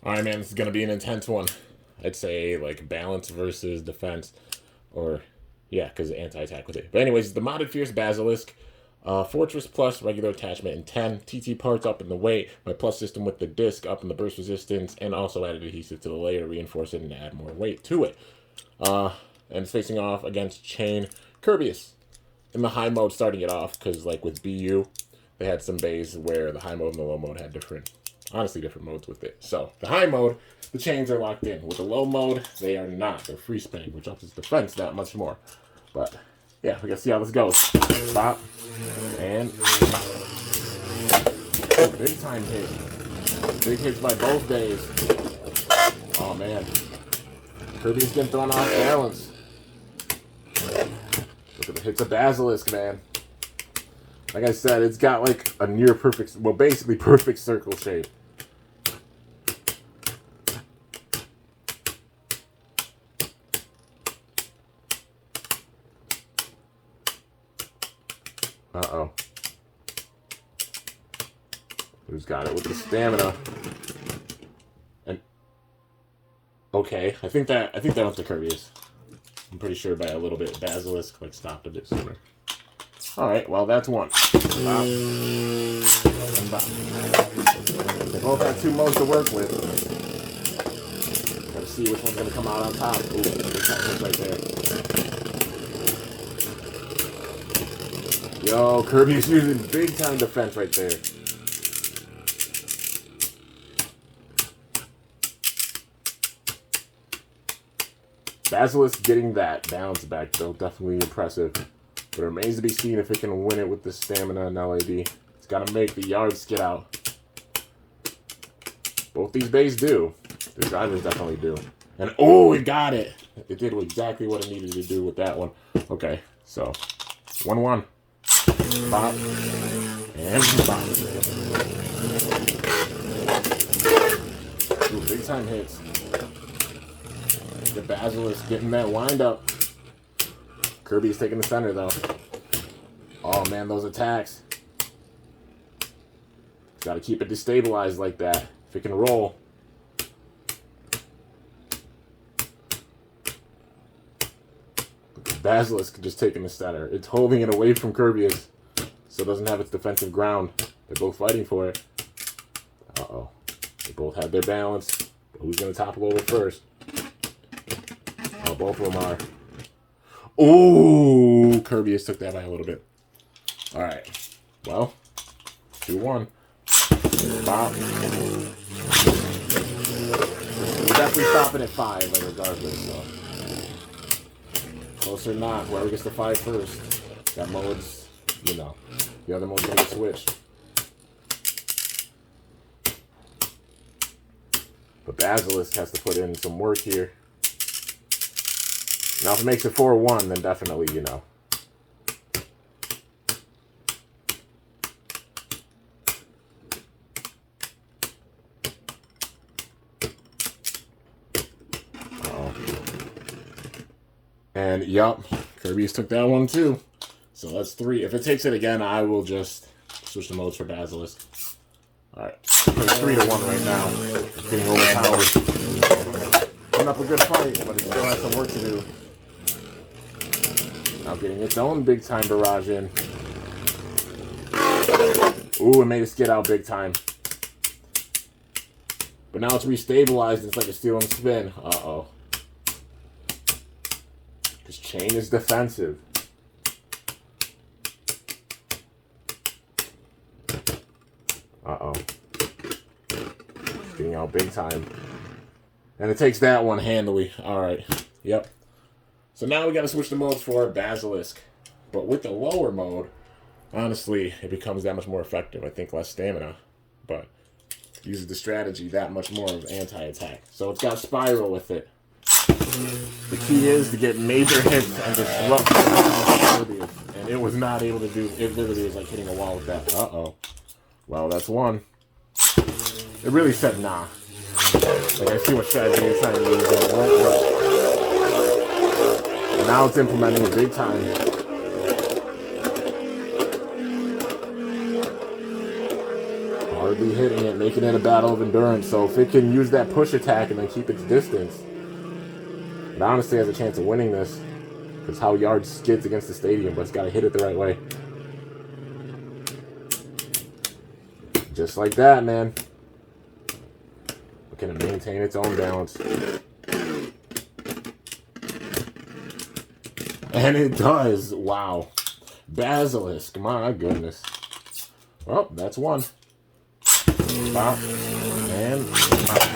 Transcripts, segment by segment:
Alright, man, this is going to be an intense one. I'd say, like, balance versus defense. Or, yeah, because anti-attack with it. But anyways, the modded Fierce Basilisk. Fortress plus regular attachment and 10. TT parts up in the weight. My plus system with the disc up in the burst resistance. And also added adhesive to the layer to reinforce it and add more weight to it. And it's facing off against Chain Kerbeus. In the high mode, starting it off, because, like, with BU, they had some bays where the high mode and the low mode had different modes with it. So, the high mode, the chains are locked in. With the low mode, they are not. They're free spinning, which ups its defense that much more. But, yeah, we gotta see how this goes. Stop. And stop. Oh, big time hit. Big hits by both days. Oh, man. Kirby's getting thrown off balance. Look at the hits of Bazilisk, man. Like I said, it's got like a near perfect, well, basically perfect circle shape. Uh-oh. Who's got it with the stamina? And okay, I think that went to Kerbeus. I'm pretty sure by a little bit. Bazilisk like stopped a bit sooner. Alright, well, that's one. Bop. And bop. They both have two modes to work with. Gotta see which one's gonna come out on top. Ooh, there's right there. Yo, Kirby's using big time defense right there. Bazilisk getting that bounce back, though, definitely impressive. But it remains to be seen if it can win it with the stamina and LAD. It's got to make the yards get out. Both these bays do. The drivers definitely do. And, oh, it got it. It did exactly what it needed to do with that one. Okay, so 1-1. Bop. And bop. Ooh, big time hits. The Bazilisk getting that wind up. Kirby's taking the center, though. Oh, man, those attacks. Got to keep it destabilized like that. If it can roll. Bazilisk just taking the center. It's holding it away from Kerbeus, so it doesn't have its defensive ground. They're both fighting for it. Uh-oh. They both have their balance. But who's going to topple over first? Oh, both of them are. Ooh, Kerbeus took that by a little bit. All right. Well, 2-1. Bop. We're definitely stopping at 5, like, regardless. So. Close or not, whoever gets to 5 first. That mode's, you know, the other mode's going to get switched. But Bazilisk has to put in some work here. Now, if it makes it 4-1, then definitely, you know. Uh-oh. And, yup, Kirby's took that one, too. So that's 3. If it takes it again, I will just switch the modes for Bazilisk. Alright. It's 3-1 right now. It's getting overpowered. Putting up a good fight, but it still has some work to do. Now getting its own big-time barrage in. Ooh, it made it skid out big time. But now it's restabilized. It's like a steal and spin. Uh-oh. This chain is defensive. Uh-oh. Getting out big time. And it takes that one handily. Alright. Yep. So now we got to switch the modes for Bazilisk. But with the lower mode, honestly, it becomes that much more effective. I think less stamina. But uses the strategy that much more of anti-attack. So it's got Spiral with it. The key is to get major hits and disrupt the and it was not able to do. It literally was like hitting a wall with that. Uh-oh. Well, that's one. It really said nah. Like, I see what strategy it's trying to use. And now it's implementing it big time. Hard hardly hitting it, making it a battle of endurance. So if it can use that push attack and then keep its distance, it honestly has a chance of winning this. Because how Yard skids against the stadium, but it's got to hit it the right way. Just like that, man. But can it maintain its own balance? And it does. Wow. Bazilisk. My goodness. Well, that's one. Wow. And wow.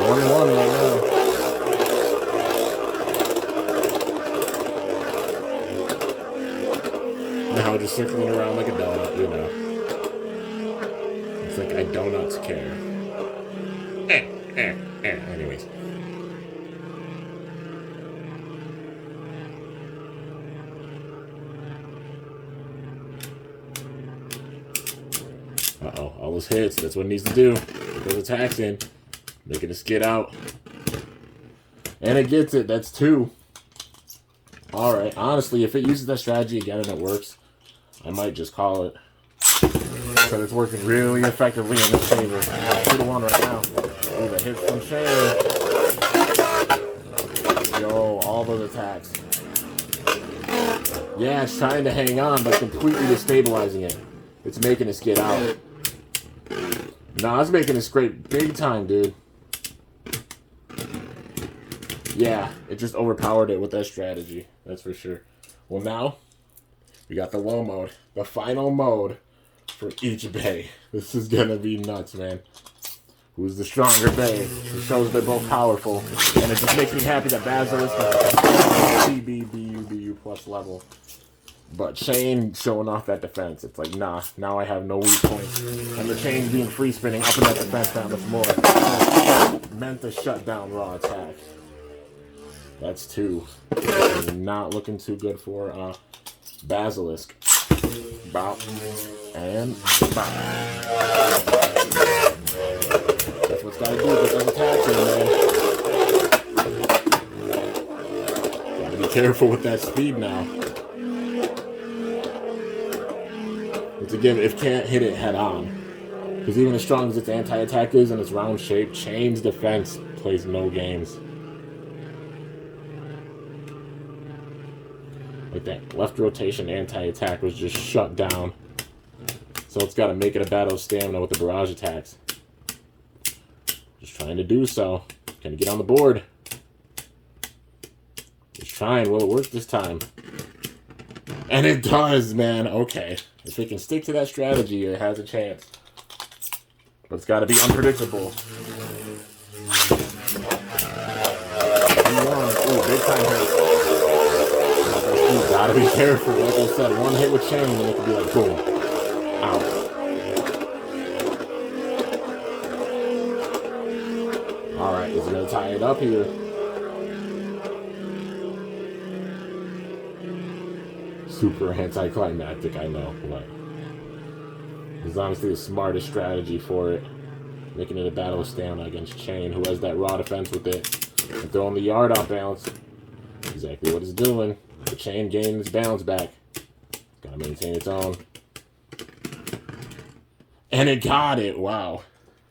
1-1 right now. Now just circling around like a donut, you know. It's like I donuts care. Anyways. Uh-oh, all those hits. That's what it needs to do. Get those attacks in. Making it skid out. And it gets it. That's 2. Alright, honestly, if it uses that strategy again and it works, I might just call it. So it's working really effectively in this favor. 2-1 right now. Oh, the hits from Shane. Yo, all those attacks. Yeah, it's trying to hang on, but completely destabilizing it. It's making it skid out. Nah, it's making it scrape big time, dude. Yeah, it just overpowered it with that strategy. That's for sure. Well, now, we got the low mode. The final mode for each bay. This is gonna be nuts, man. Who's the stronger bay? It shows they're both powerful. And it just makes me happy that Bazilisk is BBU plus level. But Chain showing off that defense. It's like, nah, now I have no weak points. And the Chain being free spinning up in that defense that much more. Meant to shut down raw attack. That's 2. Not looking too good for Bazilisk. Bop. And bop. That's what's gotta do. Get those attacks in, man. Gotta be careful with that speed now. It's again, if can't hit it head on. Because even as strong as its anti-attack is and its round shape, Chain's defense plays no games. Like that left rotation anti-attack was just shut down. So it's got to make it a battle of stamina with the barrage attacks. Just trying to do so. Can it get on the board? Just trying. Will it work this time? And it does, man. Okay. If it can stick to that strategy, it has a chance. But it's got to be unpredictable. Ooh, big time hit. Gotta be careful. Like I said, one hit with Chain and it could be like, boom. Out. Alright, is it gonna tie it up here? Super anticlimactic, I know, but it's honestly the smartest strategy for it. Making it a battle of stamina against Chain, who has that raw defense with it. And throwing the Yard off balance. Exactly what it's doing. The Chain gained its balance back. Gotta maintain its own. And it got it. Wow.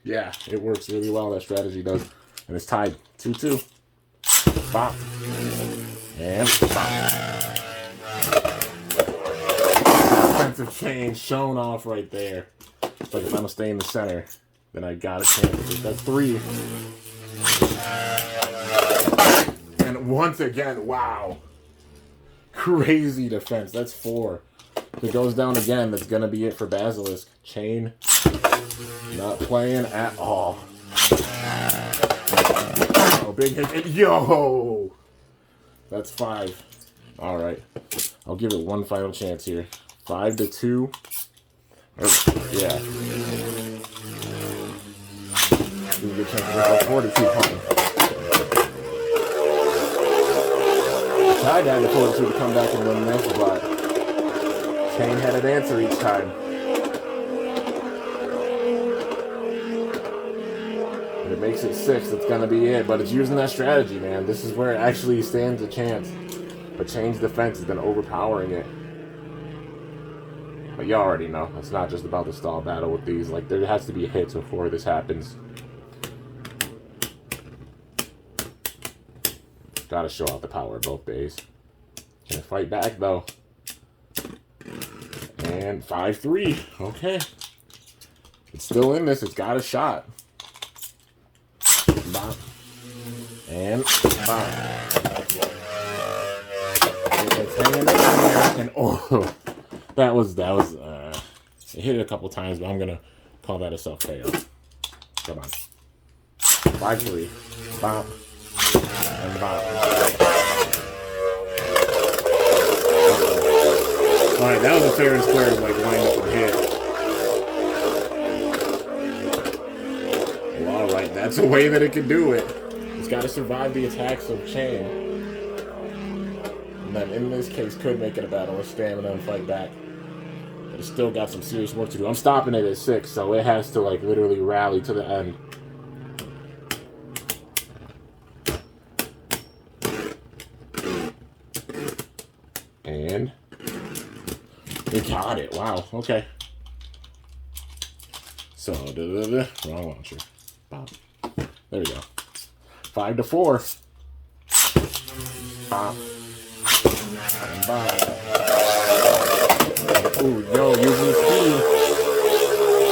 Yeah, it works really well. That strategy does. And it's tied 2-2. Bop. And bop. Defensive Chain shown off right there. It's like if I'm gonna stay in the center, then I got a chance. That's 3. And once again, wow. Crazy defense. That's 4. If it goes down again, that's going to be it for Bazilisk. Chain not playing at all. Oh, big hit. Yo! That's 5. All right. I'll give it one final chance here. 5-2. Yeah. Give a good chance to go 42 points. Tried to have the fortitude to come back and win this, but Chain had an answer each time. If it makes it 6, that's going to be it. But it's using that strategy, man. This is where it actually stands a chance. But Chain's defense has been overpowering it. But you already know, it's not just about the stall battle with these. Like, there has to be hits before this happens. Gotta show out the power of both bays. Can I fight back, though? And 5-3. Okay. It's still in this. It's got a shot. Bop. And bop. It's hanging in there. And oh, that was it hit it a couple times, but I'm gonna call that a self-KO. Come on. 5-3. Bop. And bop. Alright, that was a fair and square, like, wind up and hit. Well, alright, that's a way that it can do it. It's got to survive the attacks of Chain. And then, in this case, could make it a battle of stamina and fight back. But it's still got some serious work to do. I'm stopping it at 6, so it has to, like, literally rally to the end. And we got it. Wow. Okay. So, wrong launcher. Pop. There we go. 5-4. Pop. And bop. Ooh, yo, using speed.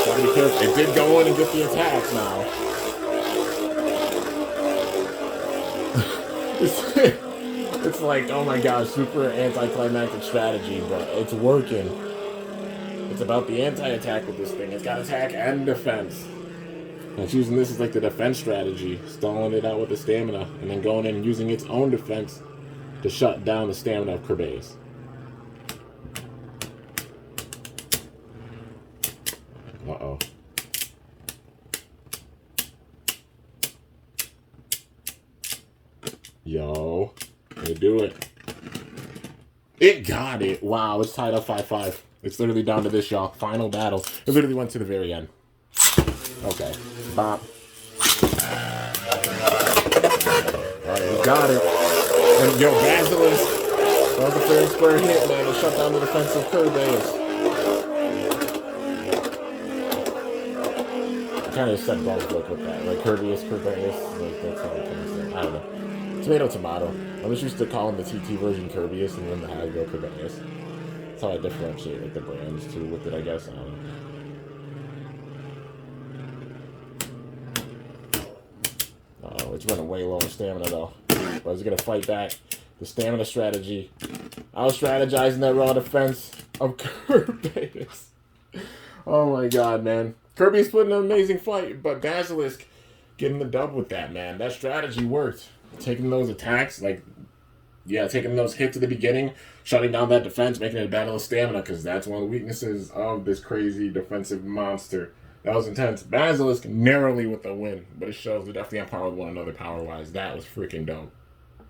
Gotta be careful. It did go in and get the attacks now. It's like, oh my gosh, super anticlimactic strategy, but it's working. It's about the anti-attack with this thing. It's got attack and defense. And it's using this as like the defense strategy, stalling it out with the stamina, and then going in and using its own defense to shut down the stamina of Kerbeus. Uh-oh. Yo. They do it. It got it. Wow, it's tied up 5-5. It's literally down to this, y'all. Final battle. It literally went to the very end. Okay. Bop. Alright, we got it. And yo, Bazilisk. That was a fair and square hit, man. It shut down the defense of Kerbeus. I kind of said both joke with that. Like, Kerbeus. Like, that's how I kind of say. I don't know. Tomato. I'm just used to calling the TT version Kerbeus and then the Hasbro Kerbeus. That's how I differentiate like the brands too with it, I guess. I don't know. Oh, it's running way low on stamina though. But I was gonna fight back. The stamina strategy. I was strategizing that raw defense of Kerbeus. Oh my god, man. Kirby's put in an amazing fight, but Bazilisk getting the dub with that, man. That strategy worked. Taking those attacks, like, yeah, taking those hits at the beginning, shutting down that defense, making it a battle of stamina, because that's one of the weaknesses of this crazy defensive monster. That was intense. Bazilisk narrowly with the win, but it shows they're definitely on par with one another power-wise. That was freaking dope.